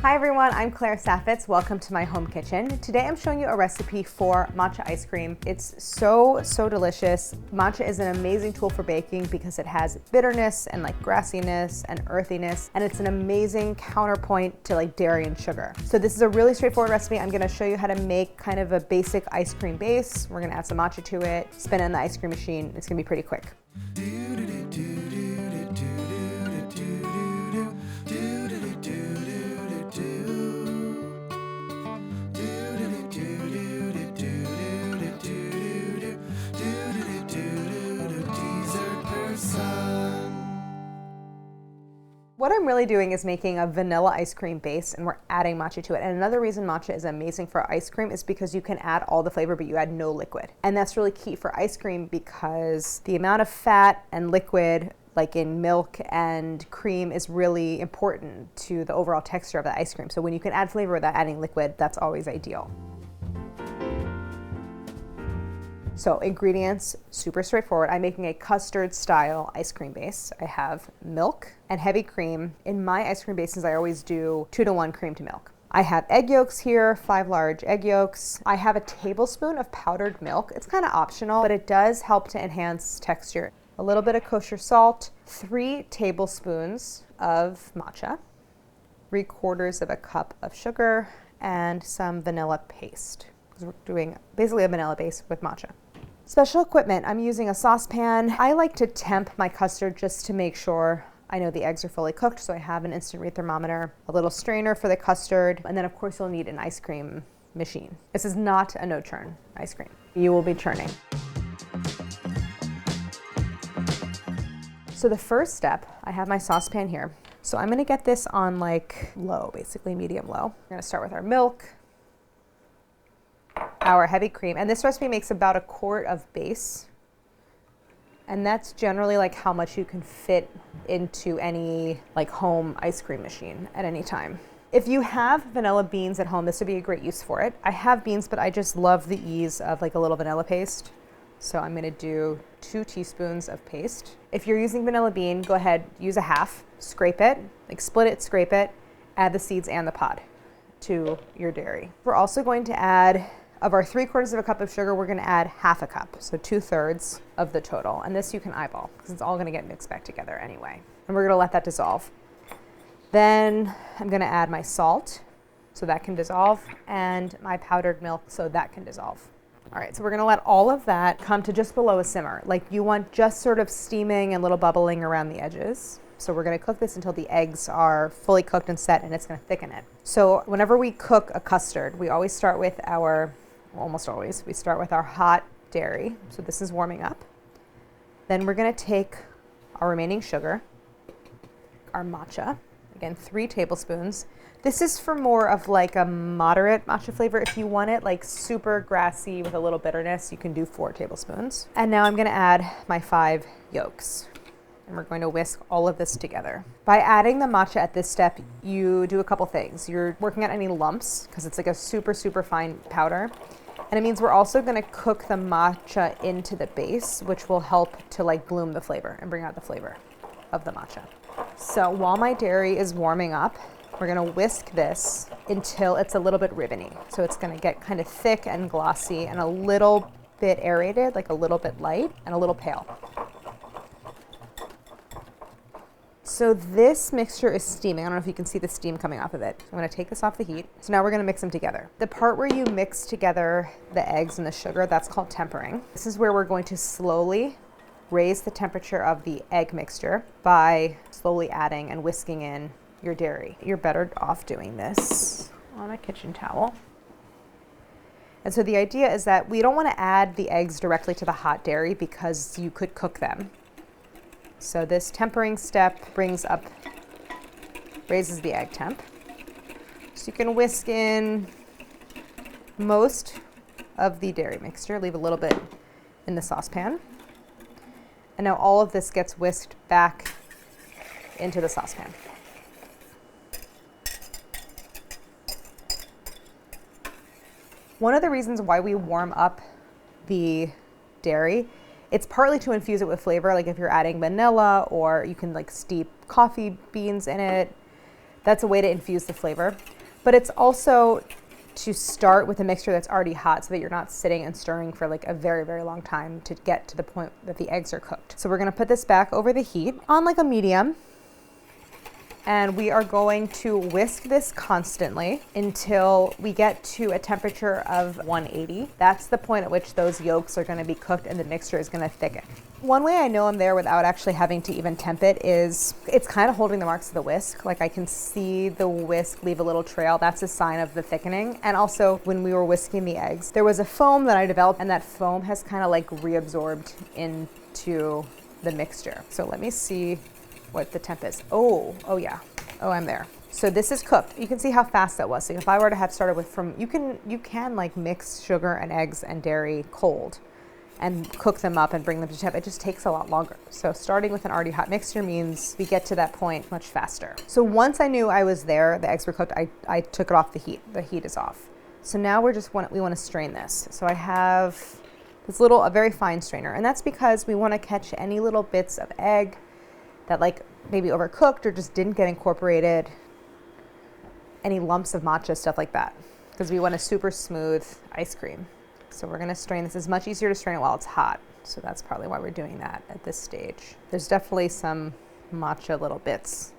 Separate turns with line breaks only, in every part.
Hi everyone, I'm Claire Saffitz. Welcome to my home kitchen. Today I'm showing you a recipe for matcha ice cream. It's so delicious. Matcha is an amazing tool for baking because it has bitterness and like grassiness and earthiness, and it's an amazing counterpoint to like dairy and sugar. So this is a really straightforward recipe. I'm gonna show you how to make kind of a basic ice cream base. We're gonna add some matcha to it, spin it in the ice cream machine. It's gonna be pretty quick. What I'm really doing is making a vanilla ice cream base, and we're adding matcha to it. And another reason matcha is amazing for ice cream is because you can add all the flavor, but you add no liquid. And that's really key for ice cream because the amount of fat and liquid like in milk and cream is really important to the overall texture of the ice cream. So when you can add flavor without adding liquid, that's always ideal. So ingredients, super straightforward. I'm making a custard style ice cream base. I have milk and heavy cream. In my ice cream bases, I always do 2-to-1 cream to milk. I have egg yolks here, 5 large egg yolks. I have a tablespoon of powdered milk. It's kind of optional, but it does help to enhance texture. A little bit of kosher salt, 3 tablespoons of matcha, 3/4 cup of sugar, and some vanilla paste. Because we're doing basically a vanilla base with matcha. Special equipment, I'm using a saucepan. I like to temp my custard just to make sure I know the eggs are fully cooked, so I have an instant read thermometer, a little strainer for the custard, and then of course you'll need an ice cream machine. This is not a no-churn ice cream. You will be churning. So the first step, I have my saucepan here. So I'm gonna get this on like low, basically medium low. We're gonna start with our milk, our heavy cream, and this recipe makes about 1 quart of base. And that's generally like how much you can fit into any like home ice cream machine at any time. If you have vanilla beans at home, this would be a great use for it. I have beans, but I just love the ease of like a little vanilla paste. So I'm gonna do 2 teaspoons of paste. If you're using vanilla bean, go ahead, use a half, scrape it, like split it, scrape it, add the seeds and the pod to your dairy. We're also going to add, of our 3/4 cup of sugar, we're gonna add 1/2 cup, so 2/3 of the total. And this you can eyeball, because it's all gonna get mixed back together anyway. And we're gonna let that dissolve. Then I'm gonna add my salt, so that can dissolve, and my powdered milk, so that can dissolve. All right, so we're gonna let all of that come to just below a simmer. Like you want just sort of steaming and little bubbling around the edges. So we're gonna cook this until the eggs are fully cooked and set, and it's gonna thicken it. So whenever we cook a custard, we always start with our, almost always, we start with our hot dairy. So this is warming up. Then we're gonna take our remaining sugar, our matcha, again, 3 tablespoons. This is for more of like a moderate matcha flavor. If you want it like super grassy with a little bitterness, you can do 4 tablespoons. And now I'm gonna add my 5 yolks. And we're going to whisk all of this together. By adding the matcha at this step, you do a couple things. You're working out any lumps, because it's like a super fine powder. And it means we're also gonna cook the matcha into the base, which will help to like bloom the flavor and bring out the flavor of the matcha. So while my dairy is warming up, we're gonna whisk this until it's a little bit ribbony. So it's gonna get kind of thick and glossy and a little bit aerated, like a little bit light and a little pale. So this mixture is steaming. I don't know if you can see the steam coming off of it. I'm gonna take this off the heat. So now we're gonna mix them together. The part where you mix together the eggs and the sugar, that's called tempering. This is where we're going to slowly raise the temperature of the egg mixture by slowly adding and whisking in your dairy. You're better off doing this on a kitchen towel. And so the idea is that we don't want to add the eggs directly to the hot dairy because you could cook them. So this tempering step raises the egg temp. So you can whisk in most of the dairy mixture, leave a little bit in the saucepan. And now all of this gets whisked back into the saucepan. One of the reasons why we warm up the dairy, it's partly to infuse it with flavor, like if you're adding vanilla, or you can like steep coffee beans in it. That's a way to infuse the flavor. but it's also to start with a mixture that's already hot so that you're not sitting and stirring for like a very, very long time to get to the point that the eggs are cooked. So we're gonna put this back over the heat on like a medium, and we are going to whisk this constantly until we get to a temperature of 180. That's the point at which those yolks are gonna be cooked and the mixture is gonna thicken. One way I know I'm there without actually having to even temp it is it's kind of holding the marks of the whisk. Like I can see the whisk leave a little trail. That's a sign of the thickening. And also when we were whisking the eggs, there was a foam that I developed, and that foam has kind of like reabsorbed into the mixture. So let me see what the temp is. Oh yeah. Oh, I'm there. So this is cooked. You can see how fast that was. So if I were to have started with you can like mix sugar and eggs and dairy cold and cook them up and bring them to temp. It just takes a lot longer. So starting with an already hot mixture means we get to that point much faster. So once I knew I was there, the eggs were cooked, I took it off the heat. The heat is off. So now we want to strain this. So I have this a very fine strainer, and that's because we want to catch any little bits of egg that like maybe overcooked or just didn't get incorporated, any lumps of matcha, stuff like that, because we want a super smooth ice cream. So we're gonna strain this. It's much easier to strain it while it's hot. So that's probably why we're doing that at this stage. There's definitely some matcha little bits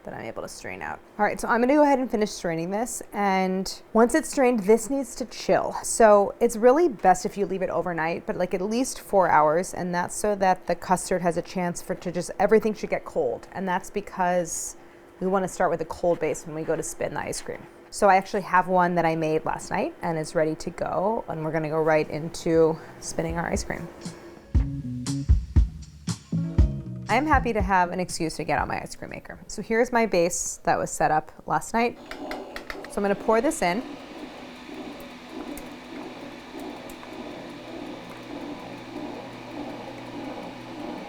that I'm able to strain out. All right, so I'm gonna go ahead and finish straining this. And once it's strained, this needs to chill. So it's really best if you leave it overnight, but like at least 4 hours. And that's so that the custard has a chance everything should get cold. And that's because we wanna start with a cold base when we go to spin the ice cream. So I actually have one that I made last night and it's ready to go. And we're gonna go right into spinning our ice cream. I'm happy to have an excuse to get out my ice cream maker. So here's my base that was set up last night. So I'm gonna pour this in.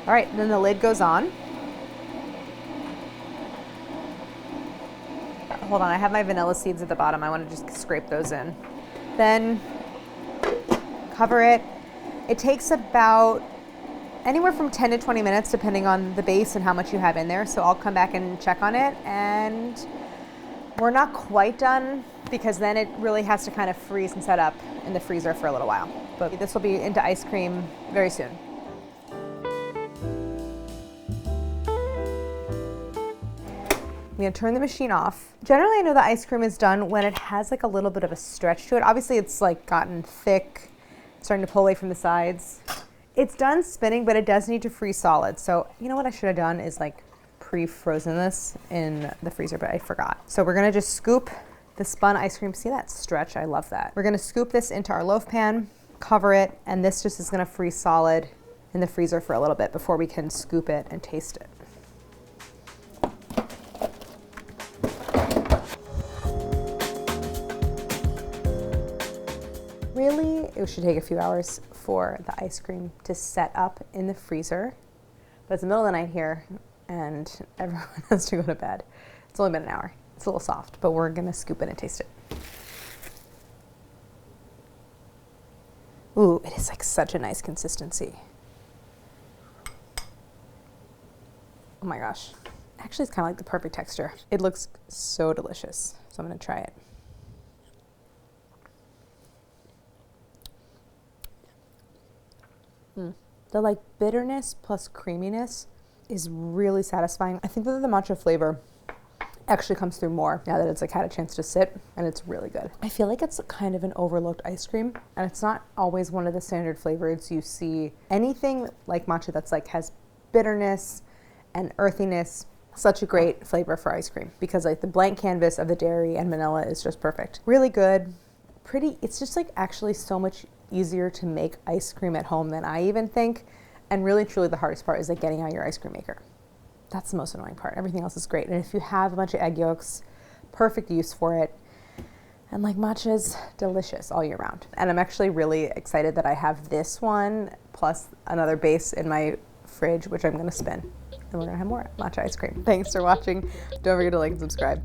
All right, then the lid goes on. Hold on, I have my vanilla seeds at the bottom. I wanna just scrape those in. Then cover it. It takes about anywhere from 10 to 20 minutes, depending on the base and how much you have in there. So I'll come back and check on it. And we're not quite done because then it really has to kind of freeze and set up in the freezer for a little while. But this will be into ice cream very soon. I'm gonna turn the machine off. Generally, I know the ice cream is done when it has like a little bit of a stretch to it. Obviously, it's like gotten thick, starting to pull away from the sides. It's done spinning, but it does need to freeze solid. So you know what I should have done is like pre-frozen this in the freezer, but I forgot. So we're gonna just scoop the spun ice cream. See that stretch? I love that. We're gonna scoop this into our loaf pan, cover it, and this just is gonna freeze solid in the freezer for a little bit before we can scoop it and taste it. Really, it should take a few hours for the ice cream to set up in the freezer. But it's the middle of the night here and everyone has to go to bed. It's only been an hour. It's a little soft, but we're gonna scoop it and taste it. Ooh, it is like such a nice consistency. Oh my gosh. Actually, it's kind of like the perfect texture. It looks so delicious. So I'm gonna try it. The like bitterness plus creaminess is really satisfying. I think that the matcha flavor actually comes through more now that it's like had a chance to sit, and it's really good. I feel like it's kind of an overlooked ice cream, and it's not always one of the standard flavors you see. Anything like matcha that's like has bitterness and earthiness, such a great flavor for ice cream because like the blank canvas of the dairy and vanilla is just perfect. Really good, pretty, it's just like actually so much easier to make ice cream at home than I even think. And really truly the hardest part is like getting out your ice cream maker. That's the most annoying part. Everything else is great. And if you have a bunch of egg yolks, perfect use for it. And like matcha is delicious all year round. And I'm actually really excited that I have this one plus another base in my fridge, which I'm gonna spin. And we're gonna have more matcha ice cream. Thanks for watching. Don't forget to like and subscribe.